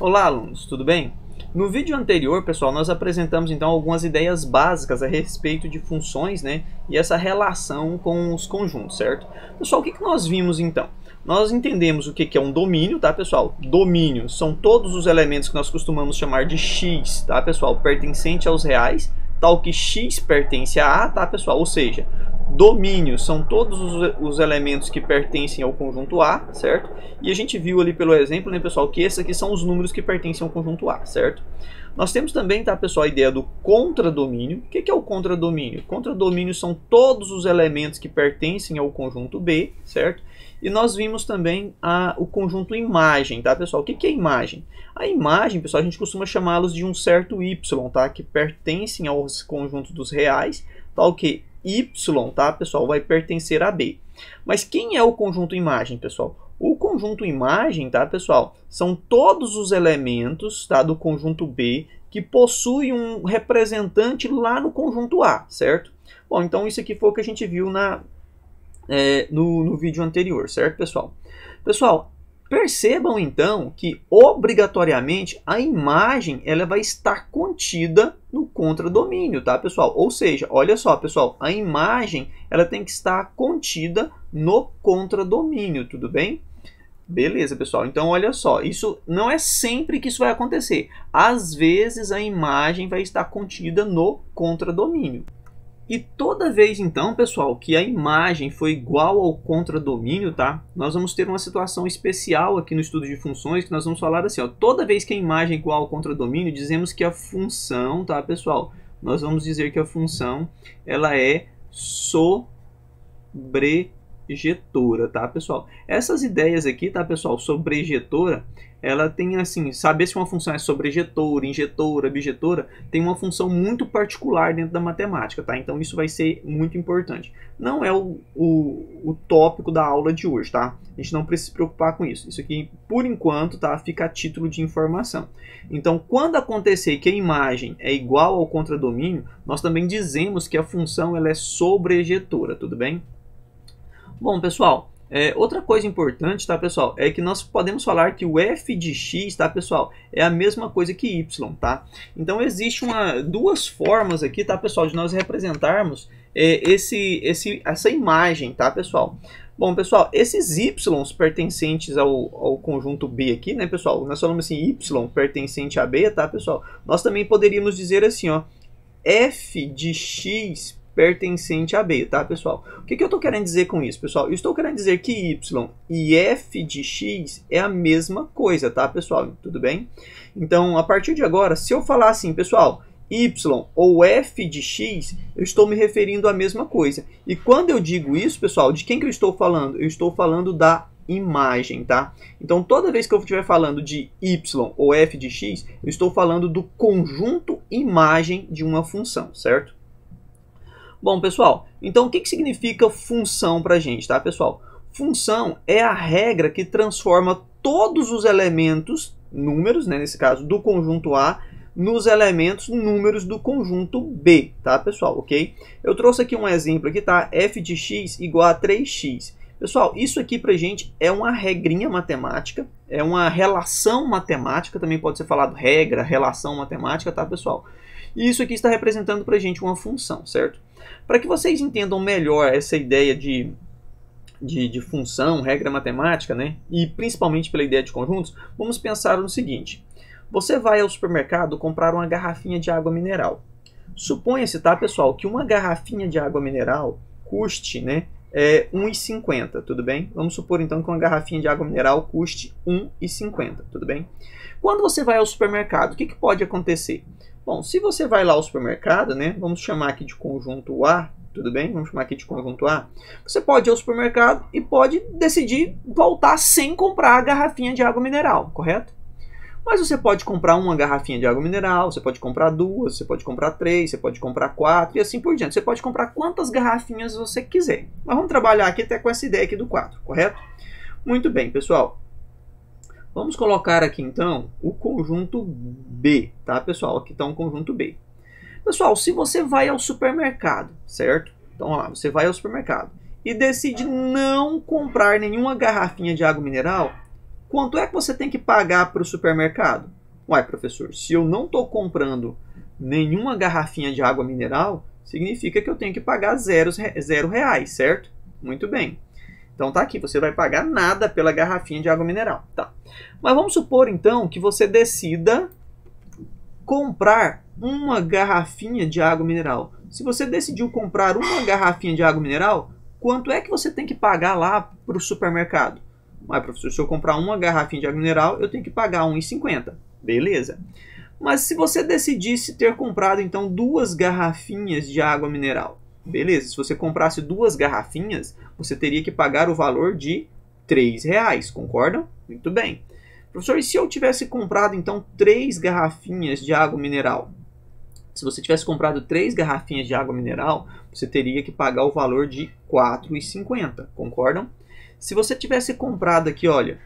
Olá, alunos, tudo bem? No vídeo anterior, pessoal, nós apresentamos então algumas ideias básicas a respeito de funções, né, e essa relação com os conjuntos, certo? Pessoal, o que nós vimos então? Nós entendemos o que é um domínio, tá, pessoal? Domínio são todos os elementos que nós costumamos chamar de x, tá, pessoal? Pertencente aos reais, tal que x pertence a A, tá, pessoal? Ou seja, domínio são todos os elementos que pertencem ao conjunto A, certo? E a gente viu ali pelo exemplo, né, pessoal, que esses aqui são os números que pertencem ao conjunto A, certo? Nós temos também, tá, pessoal, a ideia do contradomínio. O que é o contradomínio? Contradomínio são todos os elementos que pertencem ao conjunto B, certo? E nós vimos também o conjunto imagem, tá, pessoal? O que é imagem? A imagem, pessoal, a gente costuma chamá-los de um certo y, tá? Que pertencem aos conjuntos dos reais, tal que y, tá, pessoal, vai pertencer a B. Mas quem é o conjunto imagem, pessoal? O conjunto imagem, tá, pessoal, são todos os elementos, tá, do conjunto B que possuem um representante lá no conjunto A, certo? Bom, então isso aqui foi o que a gente viu no vídeo anterior, certo, pessoal? Pessoal, percebam então que obrigatoriamente a imagem ela vai estar contida no contradomínio, tá, pessoal? Ou seja, olha só, pessoal, a imagem ela tem que estar contida no contradomínio, tudo bem? Beleza, pessoal. Então, olha só, isso não é sempre que isso vai acontecer. Às vezes a imagem vai estar contida no contradomínio. E toda vez, então, pessoal, que a imagem for igual ao contradomínio, tá? Nós vamos ter uma situação especial aqui no estudo de funções, que nós vamos falar assim, ó, toda vez que a imagem é igual ao contradomínio, dizemos que a função, tá, pessoal? Nós vamos dizer que a função, ela é sobrejetora, tá, pessoal? Essas ideias aqui, tá, pessoal, sobrejetora, ela tem assim, saber se uma função é sobrejetora, injetora, bijetora, tem uma função muito particular dentro da matemática, tá? Então isso vai ser muito importante. Não é o tópico da aula de hoje, tá? A gente não precisa se preocupar com isso. Isso aqui, por enquanto, tá? Fica a título de informação. Então, quando acontecer que a imagem é igual ao contradomínio, nós também dizemos que a função ela é sobrejetora, tudo bem? Bom, pessoal, outra coisa importante, tá, pessoal, é que nós podemos falar que o f de x, tá, pessoal, é a mesma coisa que y, tá? Então, existe duas formas aqui, tá, pessoal, de nós representarmos essa imagem, tá, pessoal? Bom, pessoal, esses y pertencentes ao conjunto B aqui, né, pessoal? Nós falamos assim, y pertencente a B, tá, pessoal? Nós também poderíamos dizer assim, ó, f de x pertencente a B, tá, pessoal? O que eu estou querendo dizer com isso, pessoal? Eu estou querendo dizer que y e f de x é a mesma coisa, tá, pessoal? Tudo bem? Então, a partir de agora, se eu falar assim, pessoal, y ou f de x, eu estou me referindo à mesma coisa. E quando eu digo isso, pessoal, de quem que eu estou falando? Eu estou falando da imagem, tá? Então, toda vez que eu estiver falando de y ou f de x, eu estou falando do conjunto imagem de uma função, certo? Bom, pessoal, então o que significa função para a gente, tá, pessoal? Função é a regra que transforma todos os elementos, números, né, nesse caso, do conjunto A, nos elementos números do conjunto B, tá, pessoal, ok? Eu trouxe aqui um exemplo aqui, tá? F de x igual a 3x. Pessoal, isso aqui pra gente é uma regrinha matemática, é uma relação matemática, também pode ser falado regra, relação matemática, tá, pessoal? E isso aqui está representando pra gente uma função, certo? Para que vocês entendam melhor essa ideia de função, regra matemática, né? E principalmente pela ideia de conjuntos, vamos pensar no seguinte. Você vai ao supermercado comprar uma garrafinha de água mineral. Suponha-se, tá, pessoal, que uma garrafinha de água mineral custe, né, R$1,50, tudo bem? Vamos supor, então, que uma garrafinha de água mineral custe R$1,50, tudo bem? Quando você vai ao supermercado, o que pode acontecer? Bom, se você vai lá ao supermercado, né, vamos chamar aqui de conjunto A, tudo bem? Vamos chamar aqui de conjunto A. Você pode ir ao supermercado e pode decidir voltar sem comprar a garrafinha de água mineral, correto? Mas você pode comprar uma garrafinha de água mineral, você pode comprar duas, você pode comprar três, você pode comprar quatro e assim por diante. Você pode comprar quantas garrafinhas você quiser. Mas vamos trabalhar aqui até com essa ideia aqui do 4, correto? Muito bem, pessoal. Vamos colocar aqui, então, o conjunto B, tá, pessoal? Aqui está um conjunto B. Pessoal, se você vai ao supermercado, certo? Então, lá, você vai ao supermercado e decide não comprar nenhuma garrafinha de água mineral, quanto é que você tem que pagar para o supermercado? Uai, professor, se eu não estou comprando nenhuma garrafinha de água mineral, significa que eu tenho que pagar zero reais, certo? Muito bem. Então tá aqui, você vai pagar nada pela garrafinha de água mineral. Tá. Mas vamos supor então que você decida comprar uma garrafinha de água mineral. Se você decidiu comprar uma garrafinha de água mineral, quanto é que você tem que pagar lá para o supermercado? Mas, professor, se eu comprar uma garrafinha de água mineral, eu tenho que pagar R$ 1,50. Beleza. Mas se você decidisse ter comprado, então, 2 garrafinhas de água mineral, beleza. Se você comprasse 2 garrafinhas, você teria que pagar o valor de R$ 3, concordam? Muito bem. Professor, e se eu tivesse comprado, então, 3 garrafinhas de água mineral? Se você tivesse comprado 3 garrafinhas de água mineral, você teria que pagar o valor de R$ 4,50, concordam? Se você tivesse comprado aqui, olha,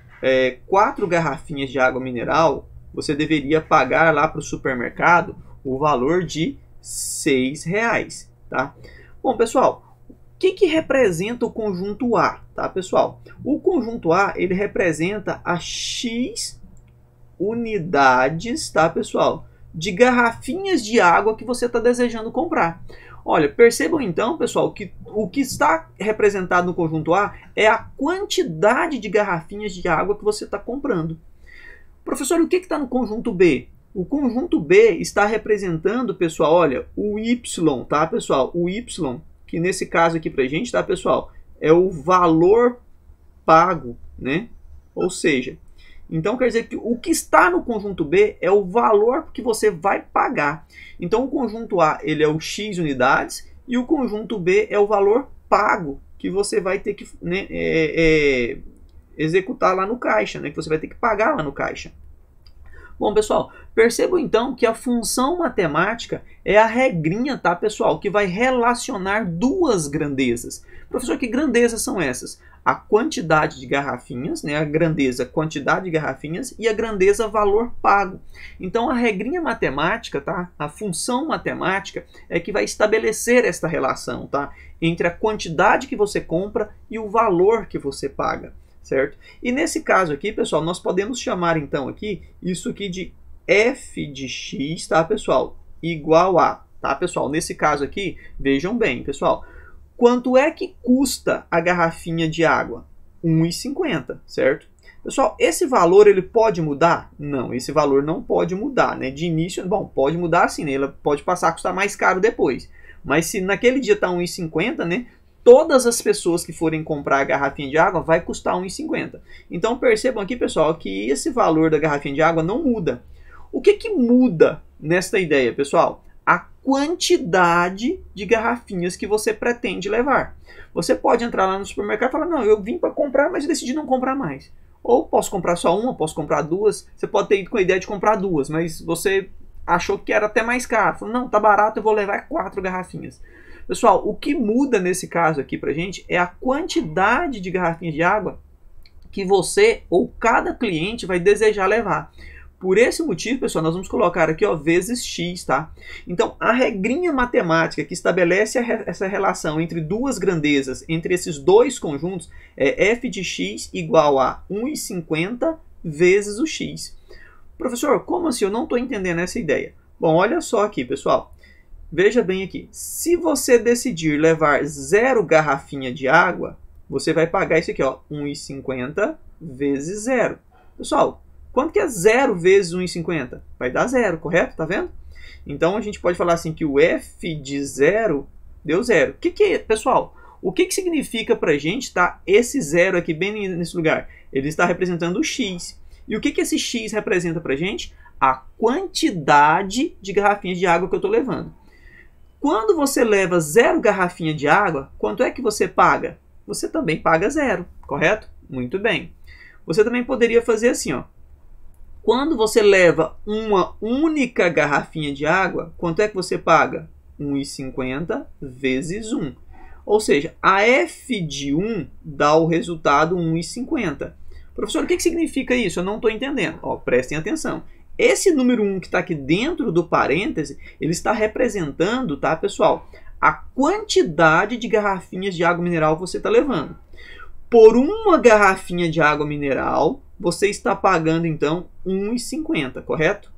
4 garrafinhas de água mineral, você deveria pagar lá para o supermercado o valor de R$ 6, tá? Bom, pessoal, o que representa o conjunto A, tá, pessoal? O conjunto A, ele representa as X unidades, tá, pessoal, de garrafinhas de água que você está desejando comprar. Olha, percebam então, pessoal, que o que está representado no conjunto A é a quantidade de garrafinhas de água que você está comprando. Professor, o que está no conjunto B? O conjunto B está representando, pessoal, olha, o Y, tá, pessoal? O Y, que nesse caso aqui pra gente, tá, pessoal? É o valor pago, né? Ou seja, então quer dizer que o que está no conjunto B é o valor que você vai pagar. Então o conjunto A, ele é o X unidades e o conjunto B é o valor pago que você vai ter que, né, executar lá no caixa, né, que você vai ter que pagar lá no caixa. Bom, pessoal, percebam então que a função matemática é a regrinha, tá, pessoal, que vai relacionar 2 grandezas. Professor, que grandezas são essas? A quantidade de garrafinhas, né, a grandeza quantidade de garrafinhas e a grandeza valor pago. Então a regrinha matemática, tá, a função matemática é que vai estabelecer esta relação, tá, entre a quantidade que você compra e o valor que você paga. Certo? E nesse caso aqui, pessoal, nós podemos chamar então aqui isso aqui de f de x, tá, pessoal? Igual a, tá, pessoal? Nesse caso aqui, vejam bem, pessoal, quanto é que custa a garrafinha de água? R$ 1,50, certo? Pessoal, esse valor ele pode mudar? Não, esse valor não pode mudar, né? De início, bom, pode mudar sim, né? Ele pode passar a custar mais caro depois. Mas se naquele dia está R$ 1,50, né? Todas as pessoas que forem comprar a garrafinha de água vai custar R$ 1,50. Então percebam aqui, pessoal, que esse valor da garrafinha de água não muda. O que muda nesta ideia, pessoal? A quantidade de garrafinhas que você pretende levar. Você pode entrar lá no supermercado e falar, não, eu vim para comprar, mas eu decidi não comprar mais. Ou posso comprar só uma, posso comprar 2. Você pode ter ido com a ideia de comprar 2, mas você achou que era até mais caro. Falou, não, tá barato, eu vou levar 4 garrafinhas. Pessoal, o que muda nesse caso aqui pra gente é a quantidade de garrafinhas de água que você ou cada cliente vai desejar levar. Por esse motivo, pessoal, nós vamos colocar aqui, ó, vezes x, tá? Então, a regrinha matemática que estabelece essa relação entre 2 grandezas, entre esses 2 conjuntos, é f de x igual a 1,50 vezes o x. Professor, como assim? Eu não estou entendendo essa ideia. Bom, olha só aqui, pessoal. Veja bem aqui, se você decidir levar 0 garrafinha de água, você vai pagar isso aqui, ó, 1,50 vezes 0. Pessoal, quanto que é 0 vezes 1,50? Vai dar 0, correto? Tá vendo? Então a gente pode falar assim que o f de 0 deu 0. O que é, pessoal? O que significa pra gente, tá, esse 0 aqui bem nesse lugar? Ele está representando o x. E o que esse x representa pra gente? A quantidade de garrafinhas de água que eu estou levando. Quando você leva 0 garrafinha de água, quanto é que você paga? Você também paga 0, correto? Muito bem. Você também poderia fazer assim, ó. Quando você leva uma única garrafinha de água, quanto é que você paga? 1,50 vezes 1. Ou seja, a f de 1 dá o resultado 1,50. Professor, o que significa isso? Eu não estou entendendo. Ó, prestem atenção. Esse número 1 que está aqui dentro do parêntese, ele está representando, tá, pessoal, a quantidade de garrafinhas de água mineral que você está levando. Por uma garrafinha de água mineral, você está pagando então R$ 1,50, correto?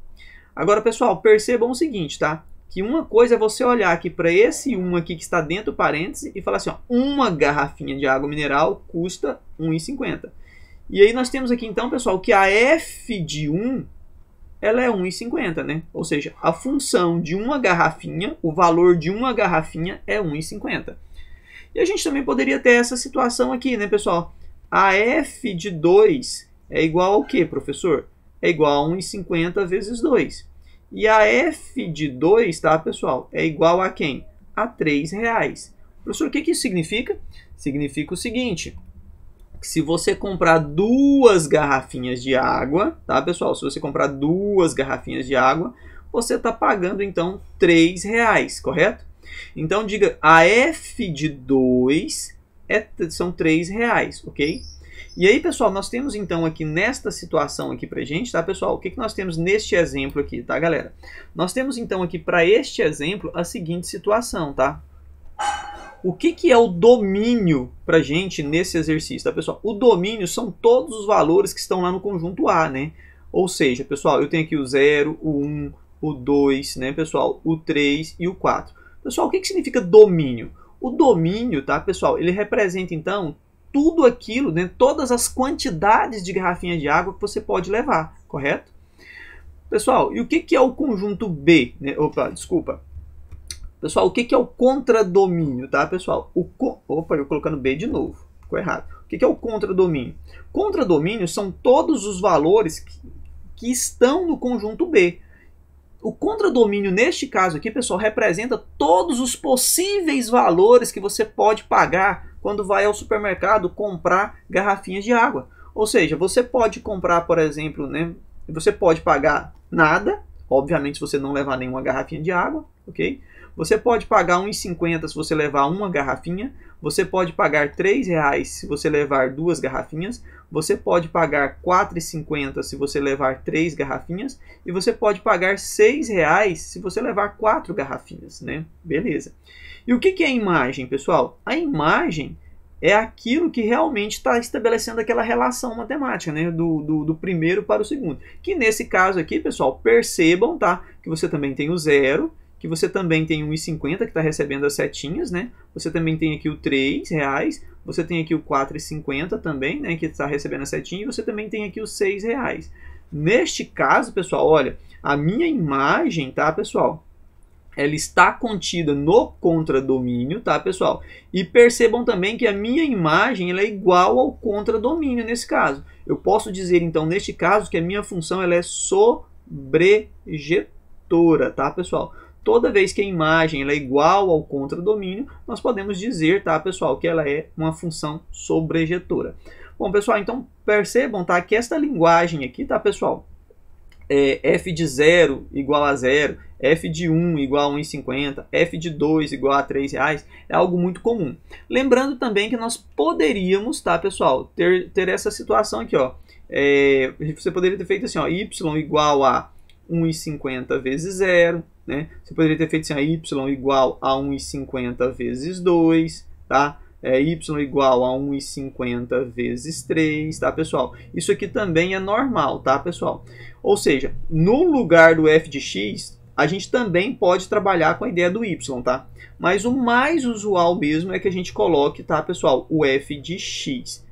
Agora, pessoal, percebam o seguinte, tá? Que uma coisa é você olhar aqui para esse 1 aqui que está dentro do parênteses e falar assim, ó, uma garrafinha de água mineral custa R$ 1,50. E aí nós temos aqui então, pessoal, que a f de 1, ela é 1,50, né? Ou seja, a função de uma garrafinha, o valor de uma garrafinha é 1,50. E a gente também poderia ter essa situação aqui, né, pessoal? A f de 2 é igual ao quê, professor? É igual a 1,50 vezes 2. E a f de 2, tá, pessoal, é igual a quem? A R$ 3,00. Professor, o que isso significa? Significa o seguinte, que se você comprar 2 garrafinhas de água, tá, pessoal? Se você comprar 2 garrafinhas de água, você está pagando, então, R$ 3,00, correto? Então, diga, a f de 2 são R$ 3,00, ok? E aí, pessoal, nós temos então aqui nesta situação aqui pra gente, tá, pessoal? O que nós temos neste exemplo aqui, tá, galera? Nós temos então aqui para este exemplo a seguinte situação, tá? O que é o domínio pra gente nesse exercício, tá, pessoal? O domínio são todos os valores que estão lá no conjunto A, né? Ou seja, pessoal, eu tenho aqui o 0, o 1, o 2, né, pessoal? O 3 e o 4. Pessoal, o que significa domínio? O domínio, tá, pessoal, ele representa então tudo aquilo, né, todas as quantidades de garrafinha de água que você pode levar, correto? Pessoal, e o que é o conjunto B? Né? Opa, desculpa. Pessoal, o que é o contradomínio, tá, pessoal? Opa, eu colocando B de novo, ficou errado. O que é o contradomínio? Contradomínio são todos os valores que estão no conjunto B. O contradomínio, neste caso aqui, pessoal, representa todos os possíveis valores que você pode pagar quando vai ao supermercado comprar garrafinhas de água. Ou seja, você pode comprar, por exemplo, né, você pode pagar nada, obviamente se você não levar nenhuma garrafinha de água, ok? Você pode pagar R$ 1,50 se você levar uma garrafinha, você pode pagar R$ 3,00 se você levar 2 garrafinhas, você pode pagar R$ 4,50 se você levar 3 garrafinhas e você pode pagar R$ 6,00 se você levar 4 garrafinhas, né? Beleza. E o que é a imagem, pessoal? A imagem é aquilo que realmente está estabelecendo aquela relação matemática, né? Do primeiro para o segundo. Que nesse caso aqui, pessoal, percebam, tá? Que você também tem o 0, que você também tem o 1,50 que está recebendo as setinhas, né? Você também tem aqui o R$ 3,00, você tem aqui o 4,50 também, né? Que está recebendo a setinha, e você também tem aqui os R$ 6,00. Neste caso, pessoal, olha, a minha imagem, tá, pessoal? Ela está contida no contradomínio, tá, pessoal? E percebam também que a minha imagem ela é igual ao contradomínio nesse caso. Eu posso dizer, então, neste caso, que a minha função ela é sobrejetora, tá, pessoal? Toda vez que a imagem ela é igual ao contradomínio, nós podemos dizer, tá, pessoal, que ela é uma função sobrejetora. Bom, pessoal, então percebam, tá, que esta linguagem aqui, tá, pessoal, f de 0 igual a 0, f de 1 igual a 1,50, f de 2 igual a R$ 3,00, é algo muito comum. Lembrando também que nós poderíamos, tá, pessoal, ter essa situação aqui, ó. Você poderia ter feito assim, ó, y igual a 1,50 vezes 0, né? Você poderia ter feito assim, ó, y igual a 1,50 vezes 2, tá? Y igual a 1,50 vezes 3, tá, pessoal? Isso aqui também é normal, tá, pessoal? Ou seja, no lugar do f de x, a gente também pode trabalhar com a ideia do y, tá? Mas o mais usual mesmo é que a gente coloque, tá, pessoal, o f de x.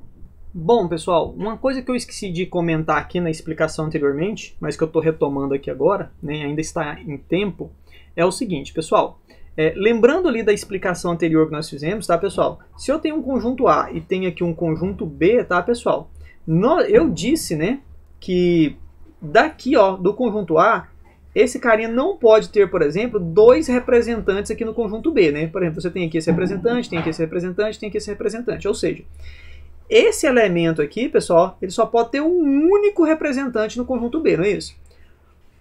Bom, pessoal, uma coisa que eu esqueci de comentar aqui na explicação anteriormente, mas que eu estou retomando aqui agora, né, ainda está em tempo, é o seguinte, pessoal. Lembrando ali da explicação anterior que nós fizemos, tá, pessoal? Se eu tenho um conjunto A e tenho aqui um conjunto B, tá, pessoal? Eu disse, né, que daqui, ó, do conjunto A, esse carinha não pode ter, por exemplo, 2 representantes aqui no conjunto B, né? Por exemplo, você tem aqui esse representante, tem aqui esse representante, tem aqui esse representante. Ou seja, esse elemento aqui, pessoal, ele só pode ter um único representante no conjunto B, não é isso?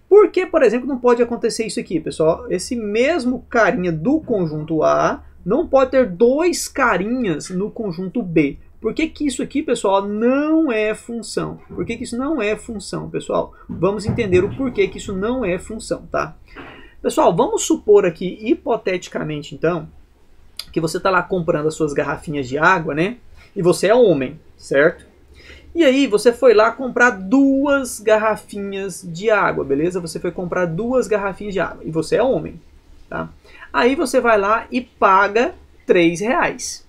Por que, por exemplo, não pode acontecer isso aqui, pessoal? Esse mesmo carinha do conjunto A não pode ter 2 carinhas no conjunto B. Por que que isso aqui, pessoal, não é função? Por que que isso não é função, pessoal? Vamos entender o porquê que isso não é função, tá? Pessoal, vamos supor aqui, hipoteticamente, então, que você está lá comprando as suas garrafinhas de água, né? E você é homem, certo? E aí você foi lá comprar 2 garrafinhas de água, beleza? Você foi comprar 2 garrafinhas de água e você é homem, tá? Aí você vai lá e paga R$3.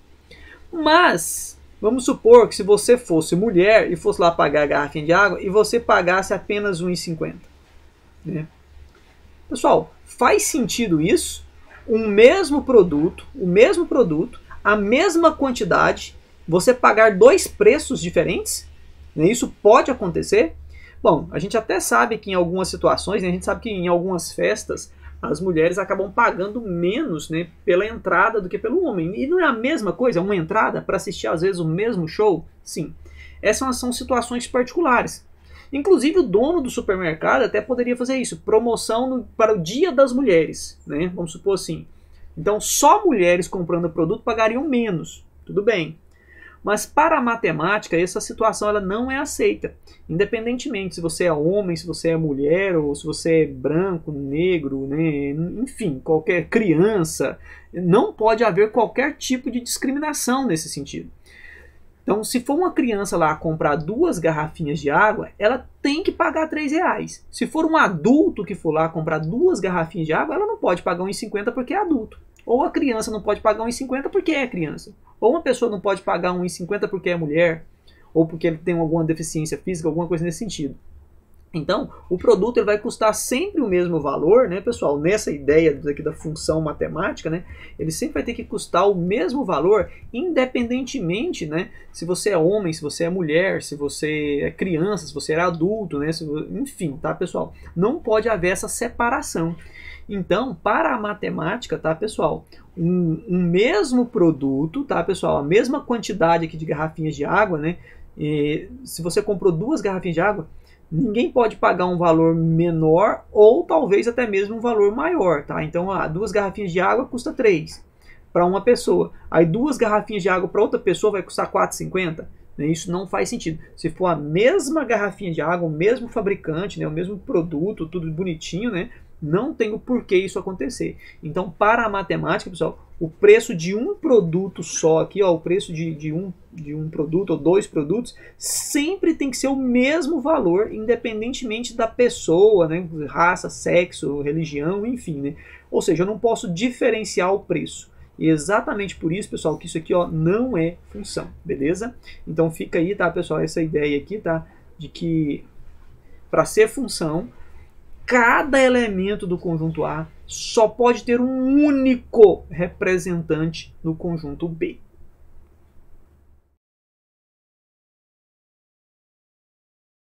Mas vamos supor que se você fosse mulher e fosse lá pagar a garrafinha de água e você pagasse apenas R$1,50, né? Pessoal, faz sentido isso? O mesmo produto, a mesma quantidade, você pagar 2 preços diferentes? Isso pode acontecer? Bom, a gente até sabe que em algumas situações, né, a gente sabe que em algumas festas, as mulheres acabam pagando menos, né, pela entrada do que pelo homem. E não é a mesma coisa, uma entrada para assistir às vezes o mesmo show? Sim. Essas são situações particulares. Inclusive o dono do supermercado até poderia fazer isso, promoção para o Dia das Mulheres, né? Vamos supor assim. Então só mulheres comprando o produto pagariam menos, tudo bem. Mas para a matemática, essa situação ela não é aceita. Independentemente se você é homem, se você é mulher, ou se você é branco, negro, né? Enfim, qualquer criança, não pode haver qualquer tipo de discriminação nesse sentido. Então, se for uma criança lá comprar 2 garrafinhas de água, ela tem que pagar R$3. Se for um adulto que for lá comprar 2 garrafinhas de água, ela não pode pagar R$1,50 porque é adulto. Ou a criança não pode pagar R$1,50 porque é criança. Ou uma pessoa não pode pagar R$1,50 porque é mulher, ou porque ele tem alguma deficiência física, alguma coisa nesse sentido. Então, o produto ele vai custar sempre o mesmo valor, né, pessoal? Nessa ideia daqui da função matemática, né, ele sempre vai ter que custar o mesmo valor, independentemente, né, se você é homem, se você é mulher, se você é criança, se você é adulto, né, enfim, tá, pessoal? Não pode haver essa separação. Então, para a matemática, tá, pessoal, um mesmo produto, tá, pessoal, a mesma quantidade aqui de garrafinhas de água, né, se você comprou 2 garrafinhas de água, ninguém pode pagar um valor menor ou talvez até mesmo um valor maior, tá? Então, 2 garrafinhas de água custa 3 para uma pessoa. Aí 2 garrafinhas de água para outra pessoa vai custar 4,50. Né? Isso não faz sentido. Se for a mesma garrafinha de água, o mesmo fabricante, né? O mesmo produto, tudo bonitinho, né? Não tem o porquê isso acontecer. Então, para a matemática, pessoal, o preço de um produto só aqui, ó, o preço de um produto ou 2 produtos, sempre tem que ser o mesmo valor, independentemente da pessoa, né, raça, sexo, religião, enfim, né? Ou seja, eu não posso diferenciar o preço. E exatamente por isso, pessoal, que isso aqui, ó, não é função, beleza? Então fica aí, tá, pessoal, essa ideia aqui, tá, de que para ser função, cada elemento do conjunto A só pode ter um único representante no conjunto B.